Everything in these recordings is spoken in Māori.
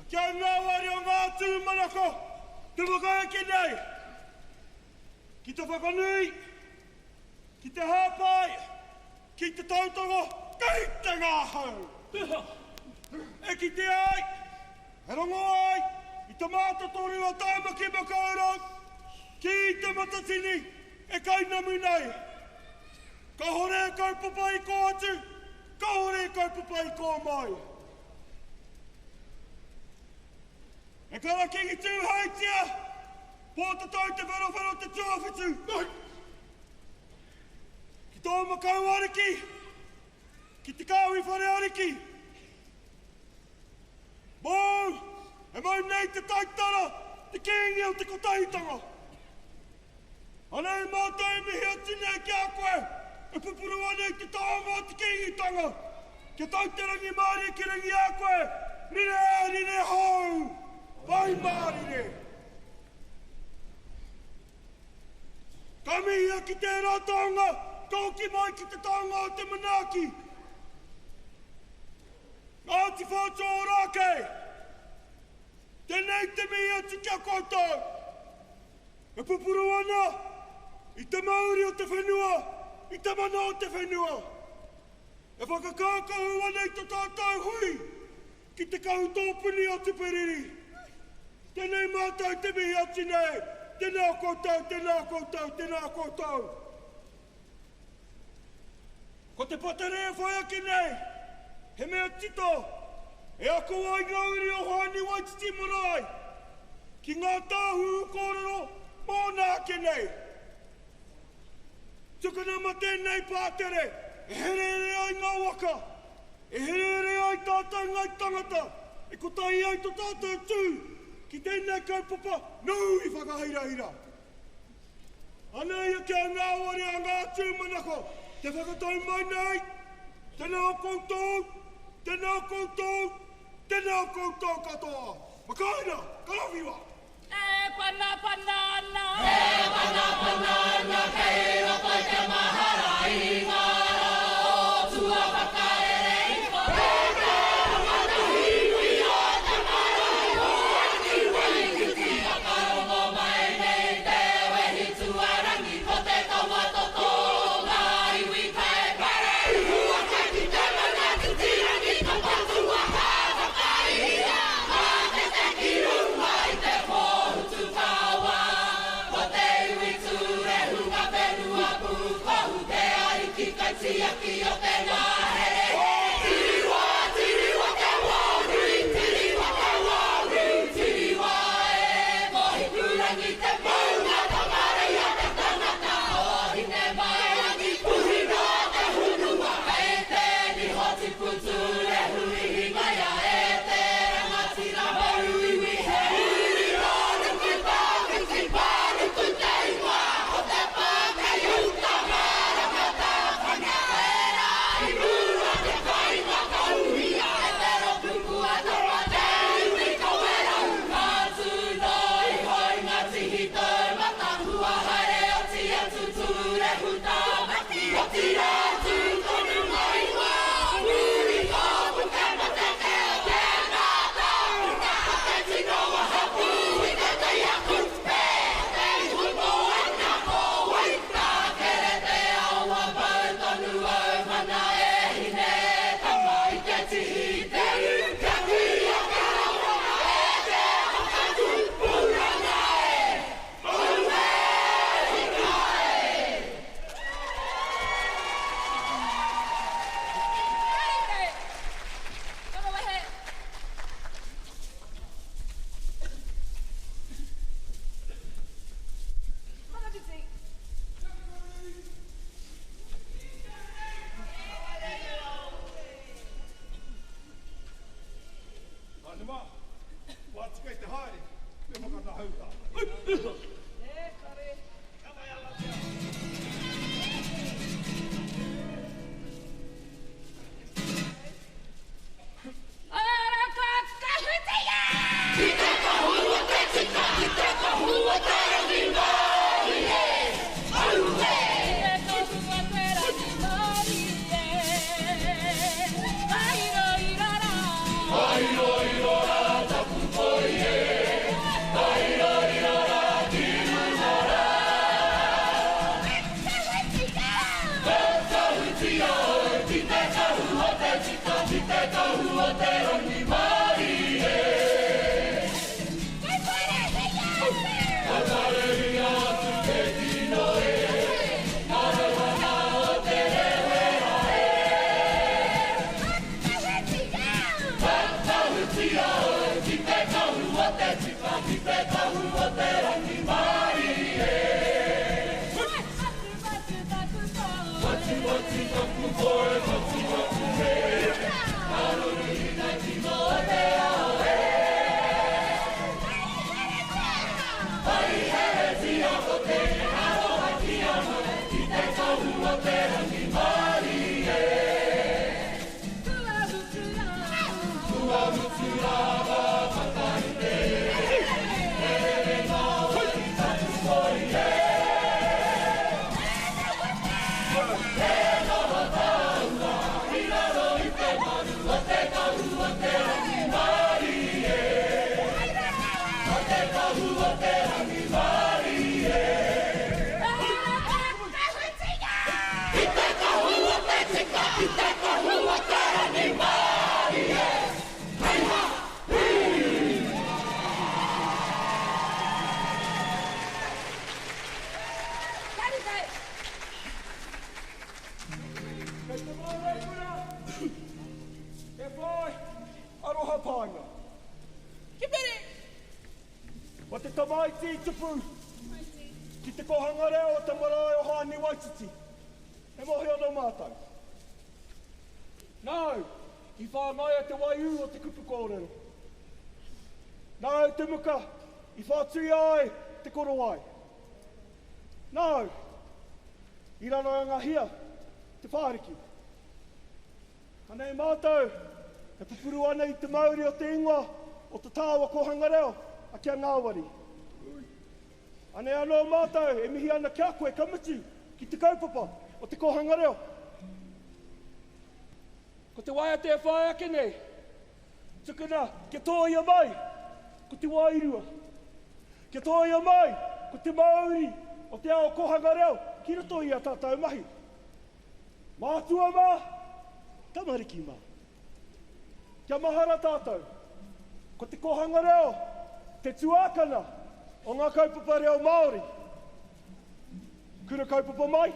Kia ngā wari o ngā tū manako, te wakaeke nei. Ki te whakanui, ki te hāpai, ki te tautongo, ki te ngā hau. E ki te ai, he rongo ai, i te mātatoru o Tamaki Makaurau, ki te Matatini, e kainamu nei. Ka hore kaupapa i ko atu, ka hore kaupapa i ko mai. E kara kingi tū haitia, pōta tau te wharawhara te tuawhitu. Ki tō makau ariki, ki te kāwi whare ariki. Mō, e mau nei te taitara, te kingi o te kotahitanga. Anei mātou mihi atu nei ki a koe, e pupuru anei te tāma o te kingitanga. Kia tau te rangi maari ki rangi a koe, rine hau. Vai mārire! Ka mihia ki tērā taonga, kauki mai ki te taonga o te manaki. Ngāti whātua o rākei. Tēnei te mihia ti kia koutou. E pupuru ana, i te Māori o te whenua, i te mana o te whenua. E whakakākahu ana i te tātou hui, ki te kautōpuni o te periri. Tēnei mātou te mihi ati nei, tēnā koutou, tēnā koutou, tēnā koutou. Ko te patere whai aki nei, he mea tito, e ako ai ngauri o haini waititi marae, ki ngā tāhu kōrero mōna ake nei. Tukana ma tēnei pātere, e herere ai ngā waka, e herere ai tātou ngai tangata, e ko tai ai to tātou tū, ki tēnei kaupapa, nui whakahira-hira. Anei a kia ngā wari a ngā tū manako, te whakatau mai nei, tēnā koutou, tēnā koutou, tēnā koutou katoa. Makaina, karawhiwa! E pana ana, kei roto i te mahara i ngā rā, tua whakaere i kore. Aki o te ngahere. Tiriwa te Māori, tiriwa e mohi kurangi te maunga tamarei a te tangata o hine mai rangi puhina te hunua e te ni hoti putu le hui hingaya e te rangatira maru iwi he urira ruki pāru ku te ingoa o te pāke iuta maramata whanga. Ai, oi, ora, tapu. o te tamaiti i tupu, ki te kohanga reo o te marae o Hāni Waititi. E mohi ono mātou. Nau, i whāngai te waiu o te kupu kōrero. Nau, te muka, i whātui ai te korowai. Nau, i rana o ngā hia, te whāriki. Anei mātou, e pupuru ana i te Māori o te ingoa, o te tāua kohanga reo, a kia ngāwari. Anei anō mātou, e mihi ana kia koe kamitu, ki te kaupapa, o te kohanga reo. Ko te waia te whae ake nei, tukuna, ke tōia mai, ko te wairua. Ke tōia mai, ko te Māori, o te ao kohanga reo, ki roto i a tātou mahi. Mātua mā, tamariki mā. Kia mahara tātou, ko te kohanga reo, te tuākana, o ngā kaupapa reo Māori. Kura kaupapa mai,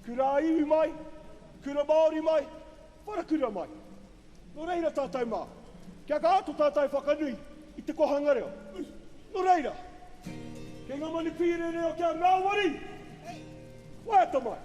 kura iwi mai, kura Māori mai, whara kura mai. No reira tātou mā, kia ka ato tātou whakanui i te kohanga reo. No reira, kei ngā mani pire reo kia ngāwari, waiata mai.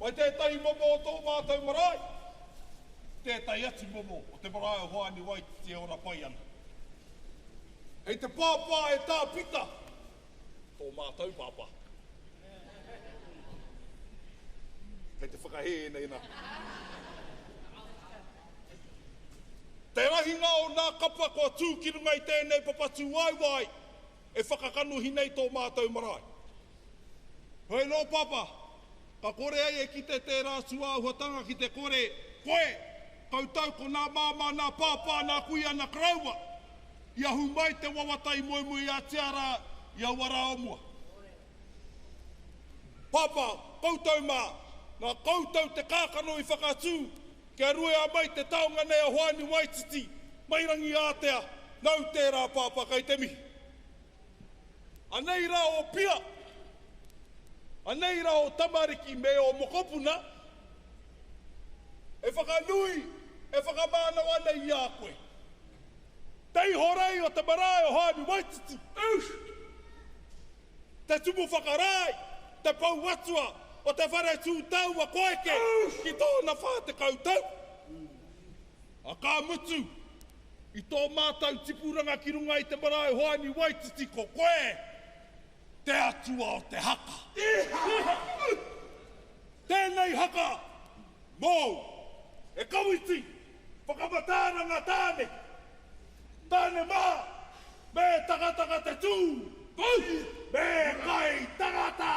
Wai tētai momo o tō mātou marae. Tētai atu momo o te marae o Hāni Waititi e ora pai ana. Hei te pāpā e tā pita, tō mātou pāpā. Kei te whakahe nei nā. Te rahinga o nā kapa kua tūkirunga i tēnei papatu waiwai e whakakanuhi nei tō mātou marae. Hei lo papa, ka kore ai e ki te tērā suāhuatanga ki te kore koe, kautau ko nā māma, nā pāpā, nā kuia, nā kraua. Ia humai te wawatai moemui a tiara, ia wara omua. Papa, koutou mā, nā koutou te kākano i whakatū, kia rue a mai te taonga nei a hoani waititi, mairangi ātea, nau tērā papa kai te mihi. Anei rā o pia, anei rā o tamariki me o mokopuna, e whakanui, e whakamānau anei i a koe. Tei horei o te marae o hoani waititi. Te tumu whakarai, te pau watua, o te whare tūtau a koeke, ki tōna whā te kautau. A kā mutu, i tō mātau tipuranga ki runga i te marae hoani waititi ko koe, te atua o te haka. Tēnei haka, mōu, e kawiti, whakamatāranga tāne, tāne mā, me takataka te tū, me kai tangata!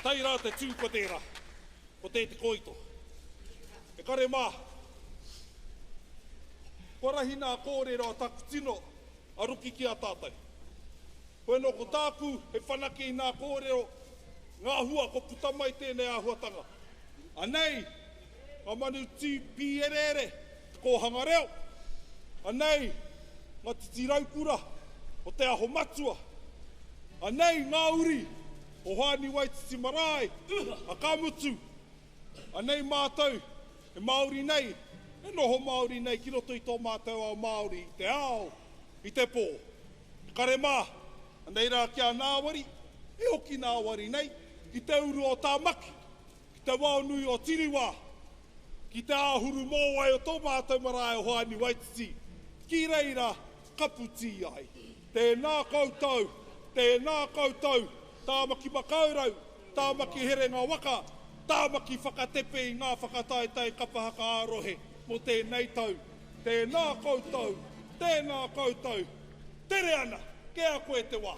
Tai rā te tūpatera, ko te koito. E kare mā, ko rahi nā kōrero a taku tino a ruki ki a tātai. Koe no ko tāku he whanake i nā kōrero ngā hua ko putamai tēnei a huatanga. Anei, ngā manu tī pierere ko hangareo. Anei, ngā titi raukura o te aho matua. Anei, ngā uri, o hoani waititi marae, a kamutu. Anei mātou, e Māori nei, e noho Māori nei, ki roto i tō mātou ao Māori, i te ao, i te pō. Kare mā, anei rā kia nā wari, e hoki nā wari nei, ki te uru o Tamaki, ki te waonui o Tiriwā, ki te āhuru mōwai o tō mātou marae o hoani waititi, ki reira kaputi ai. Tēnā koutou, Tamaki Makaurau, Tamaki Herenga Waka, Tamaki Whakatepe i ngā Whakataetae Kapa Haka a Rohe, mo tēnei tau. Tēnā koutou, tere ana, ke a koe te wā.